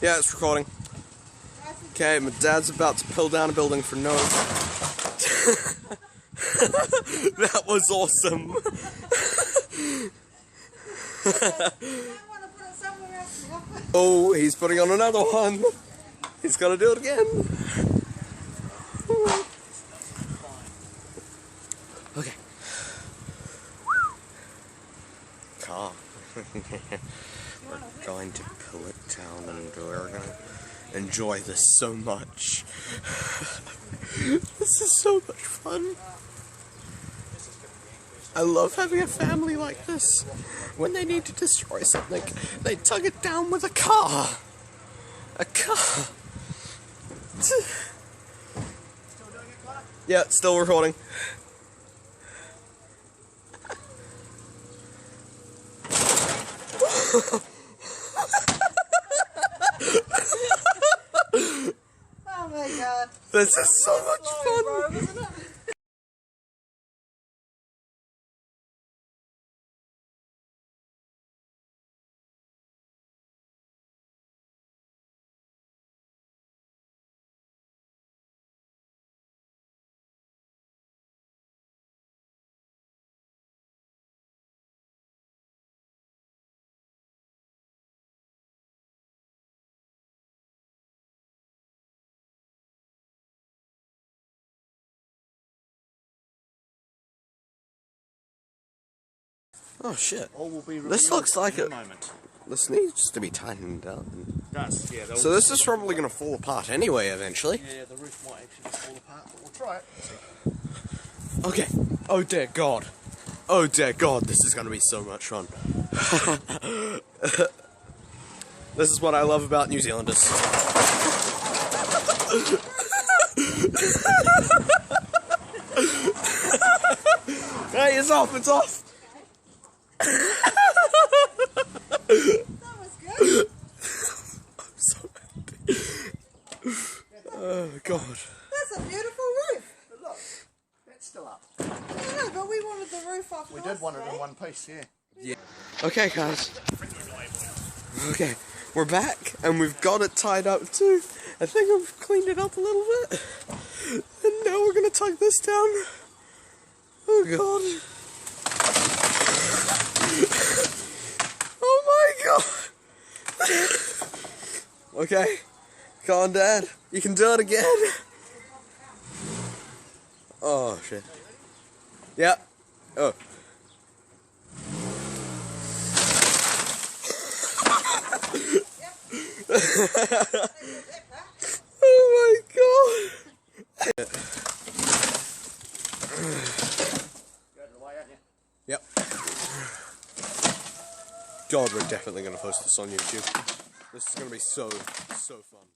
Yeah, it's recording. Okay, my dad's about to pull down a building for no... That was awesome. Oh, he's putting on another one. He's got to do it again. Okay. Car. We're going to pull it down and we're going to enjoy this so much. This is so much fun. I love having a family like this. When they need to destroy something, they tug it down with a car. A car. Yeah, it's still recording. Oh my god. This is so much fun. Bro, isn't it? Oh shit. All will be This looks like in it. a moment. This needs to be tightened up. Does, yeah. So this is probably going to fall apart anyway, eventually. Yeah, the roof might actually just fall apart, but we'll try it. Okay. Oh dear God. Oh dear God, this is going to be so much fun. This is what I love about New Zealanders. Hey, it's off, it's off! That was good. I'm so happy. Oh God. That's a beautiful roof. But look, it's still up. I know, but we wanted the roof off. We did want it in one piece, yeah. Yeah. Okay, guys. Okay, we're back, and we've got it tied up too. I think I've cleaned it up a little bit. And now we're gonna tug this down. Oh God. Oh my God. Okay, come on, Dad. You can do it again. Oh shit. Yep. Oh. Oh my God. Yep. God, we're definitely going to post this on YouTube. This is going to be so fun.